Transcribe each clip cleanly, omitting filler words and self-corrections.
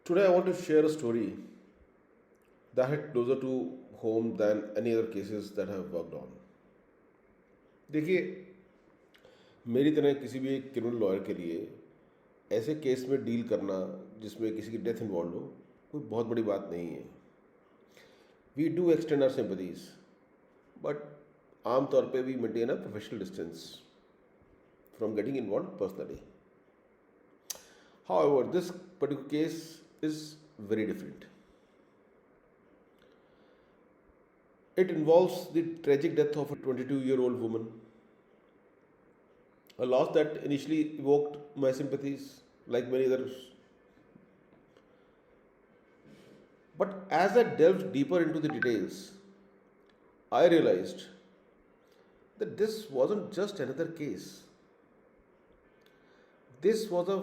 Today, I want to share a story that hit closer to home than any other cases that I have worked on. देखिए, मेरी तरह किसी भी एक criminal lawyer के लिए ऐसे केस में डील करना जिसमें किसी की डेथ इन्वॉल्व हो कोई बहुत बड़ी बात नहीं है. We do extend our sympathies, but आमतौर पे we maintain a professional distance from getting involve personally. However, this particular case is very different. It involves the tragic death of a 22-year-old woman, a loss that initially evoked my sympathies, like many others. But as I delved deeper into the details, I realized that this wasn't just another case. This was a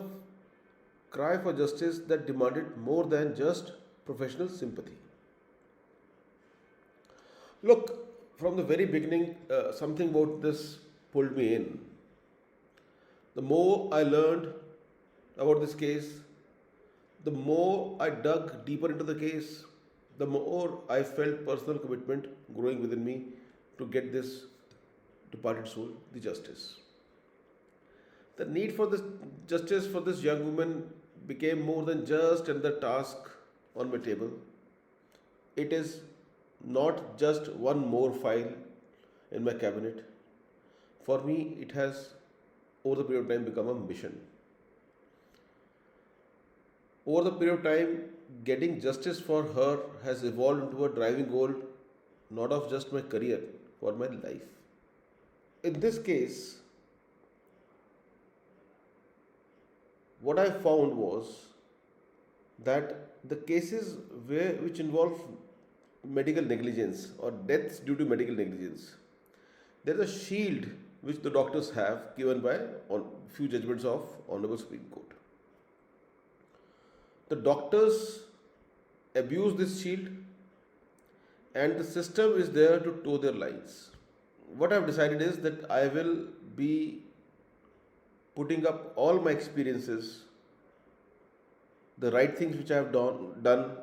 cry for justice that demanded more than just professional sympathy. Look, from the very beginning, something about this pulled me in. The more I learned about this case, the more I dug deeper into the case, the more I felt personal commitment growing within me to get this departed soul the justice. The need for this justice for this young woman became more than just another task on my table. It is not just one more file in my cabinet. For me, it has over the period of time become a mission. Over the period of time, getting justice for her has evolved into a driving goal not of just my career, for my life. In this case, what I found was that the cases which involve medical negligence or deaths due to medical negligence, there is a shield which the doctors have given by on few judgments of Honorable Supreme Court. The doctors abuse this shield, and the system is there to toe their lines. What I've decided is that I will be putting up all my experiences, the right things which I have done,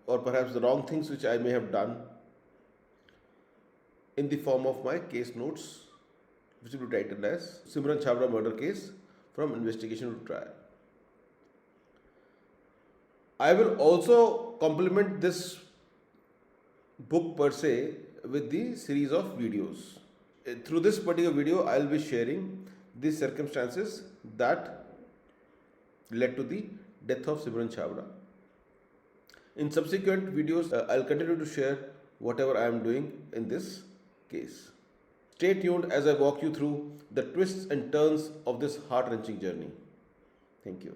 or perhaps the wrong things which I may have done, in the form of my case notes, which will be titled as Simran Chhabra murder case from investigation to trial. I will also complement this book per se with the series of videos. Through this particular video, I will be sharing the circumstances that led to the death of Simran Chhabra. In subsequent videos, I'll continue to share whatever I am doing in this case. Stay tuned as I walk you through the twists and turns of this heart-wrenching journey. Thank you.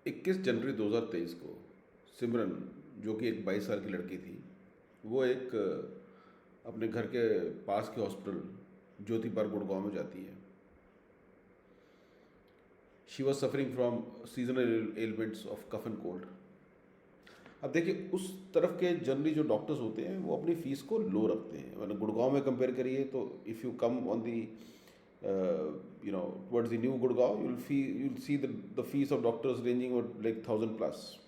21 जनवरी 2023 को सिमरन, जो कि एक 22 साल की लड़की थी, वो एक अपने घर के पास के हॉस्पिटल ज्योति पार्क गुड़गांव में जाती है. She was suffering from seasonal elements of cough and cold. अब देखिए, उस तरफ के जनरली जो डॉक्टर्स होते हैं वो अपनी फ़ीस को लो रखते हैं. मतलब गुड़गांव में कंपेयर करिए तो if you come on the towards the new Gurgaon, you'll see the fees of doctors ranging like 1,000 plus.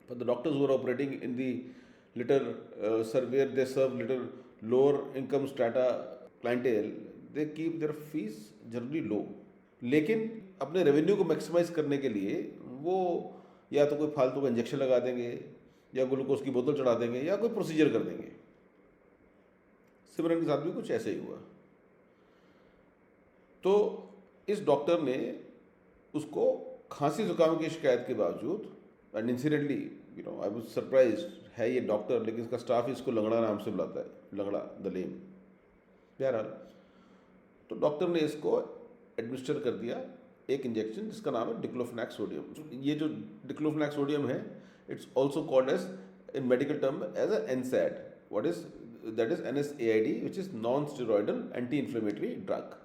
But the doctors who are operating in the where they serve little lower income strata clientele, they keep their fees generally low. लेकिन अपने revenue को maximise करने के लिए वो या तो कोई फालतू का इंजेक्शन लगा देंगे, या ग्लूकोज की बोतल चढ़ा देंगे, या कोई प्रोसीजर कर देंगे. सिमरन के साथ भी कुछ ऐसे ही हुआ. तो इस डॉक्टर ने उसको खांसी जुकाम की शिकायत के बावजूद, and incidentally I was surprised, है ये डॉक्टर लेकिन इसका स्टाफ ही इसको लंगड़ा नाम से बुलाता है, लंगड़ा द लेम. बहरहाल, तो डॉक्टर ने इसको एडमिनिस्टर कर दिया एक इंजेक्शन जिसका नाम है डिक्लोफेनाक सोडियम. ये जो डिक्लोफेनाक सोडियम है, it's also called as in medical term as a NSAID. What is that? Is NSAID, which is non steroidal anti inflammatory drug.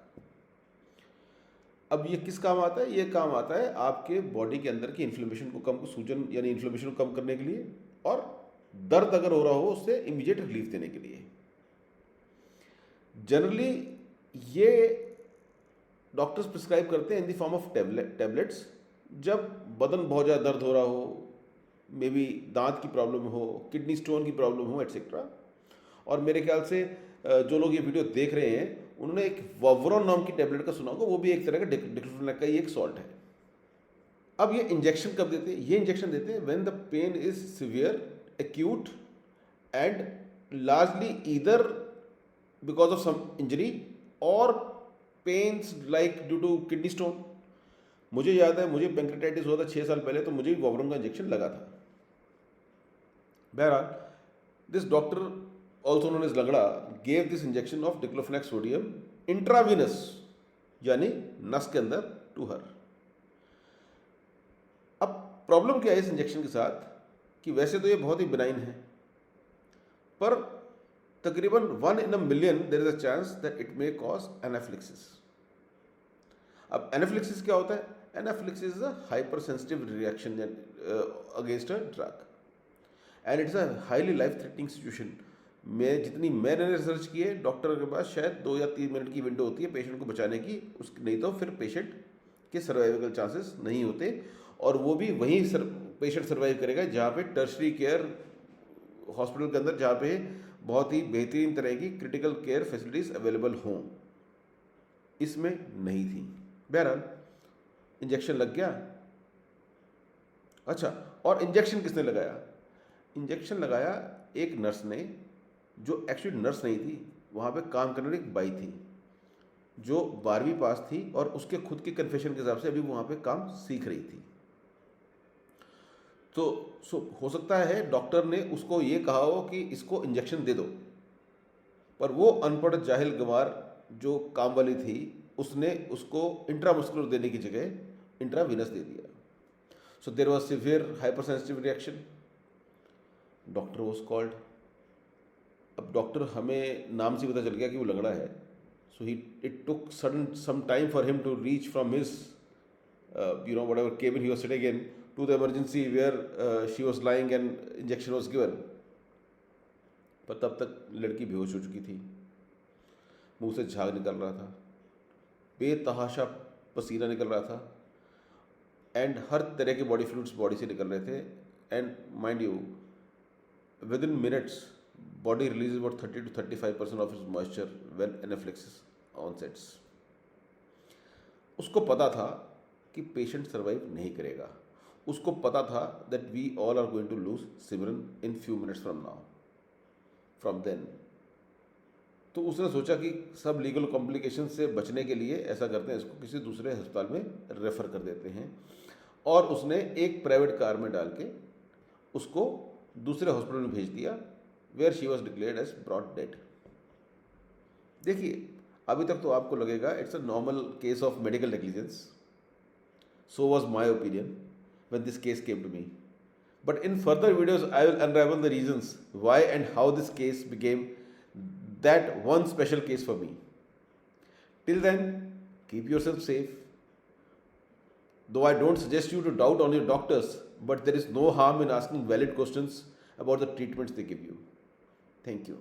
अब ये किस काम आता है? ये काम आता है आपके बॉडी के अंदर की इन्फ्लेमेशन को कम, सूजन यानी इन्फ्लेमेशन को कम करने के लिए, और दर्द अगर हो रहा हो उससे इमीडिएट रिलीफ देने के लिए. जनरली ये डॉक्टर्स प्रिस्क्राइब करते हैं in the form of tablets जब बदन बहुत ज़्यादा दर्द हो रहा हो, मे बी दांत की प्रॉब्लम हो, किडनी स्टोन की प्रॉब्लम हो, एट्सेट्रा। और मेरे ख्याल से जो लोग ये वीडियो देख रहे हैं उन्होंने एक ववरॉन नाम की टैबलेट का सुना होगा, वो भी एक तरह का डिक्लोफेनाक का ही एक सॉल्ट है। अब ये इंजेक्शन कब देते हैं? ये इंजेक्शन देते हैं when the pain is severe, acute and largely either because of some injury और pains like due to kidney stone. मुझे याद है, मुझे पेंक्रेटाइटिस हुआ था 6 साल पहले, तो मुझे भी वॉवरॉन का इंजेक्शन लगा था। बहरहाल, this doctor also known as लगड़ा gave this injection of diclofenac sodium intravenous, यानी नस के अंदर, टू हर। अब प्रॉब्लम क्या है इस इंजेक्शन के साथ कि वैसे तो ये बहुत ही बिनाइन है, पर तकरीबन 1 in a million there is a chance that it may cause anaphylaxis. अब एनाफिलिक्सिस क्या होता है? Anaphylaxis is a hyper sensitive reaction against a drug and it's a highly life threatening situation. जितनी मैंने रिसर्च की है, डॉक्टर के पास शायद 2 या 3 मिनट की विंडो होती है पेशेंट को बचाने की, उसकी नहीं तो फिर पेशेंट के सर्वाइवल चांसेस नहीं होते, और वो भी वहीं पेशेंट सर्वाइव करेगा जहाँ पे टर्शरी केयर हॉस्पिटल के अंदर, जहाँ पे बहुत ही बेहतरीन तरह की क्रिटिकल केयर फैसिलिटीज़ अवेलेबल हों। इसमें नहीं थी। बहरहाल इंजेक्शन लग गया। अच्छा, और इंजेक्शन किसने लगाया? इंजेक्शन लगाया एक नर्स ने, जो एक्चुअली नर्स नहीं थी, वहाँ पे काम करने वाली एक बाई थी जो 12वीं पास थी और उसके खुद के कन्फेशन के हिसाब से अभी वहाँ पे काम सीख रही थी। तो हो सकता है डॉक्टर ने उसको ये कहा हो कि इसको इंजेक्शन दे दो, पर वो अनपढ़ जाहिल गंवार जो काम वाली थी, उसने उसको इंट्रामस्कुलर देने की जगह इंट्रावीनस दे दिया। So there was severe hypersensitive reaction. Doctor was called. अब डॉक्टर, हमें नाम से पता चल गया कि वो लगड़ा है। So it took some time for him to reach from his whatever cabin he was sitting in to the emergency where she was lying and injection was given. पर तब तक लड़की बेहोश हो चुकी थी, मुंह से झाग निकल रहा था, बेतहाशा पसीना निकल रहा था, एंड हर तरह के बॉडी फ्लूइड्स बॉडी से निकल रहे थे। And mind you, within minutes body release about 30 to 35% of its moisture when anaphylaxis onsets. उसको पता था कि पेशेंट सर्वाइव नहीं करेगा। उसको पता था that we all are going to lose Simran in few minutes from then. तो उसने सोचा कि सब लीगल कॉम्प्लिकेशन से बचने के लिए ऐसा करते हैं, इसको किसी दूसरे अस्पताल में रेफ़र कर देते हैं, और उसने एक प्राइवेट कार में डाल के उसको दूसरे हॉस्पिटल में भेज दिया where she was declared as brought dead. देखिए, अभी तक तो आपको लगेगा it's a normal case of medical negligence. So was my opinion when this case came to me. But in further videos, I will unravel the reasons why and how this case became that one special case for me. Till then, keep yourself safe. Though I don't suggest you to doubt on your doctors, but there is no harm in asking valid questions about the treatments they give you. Thank you.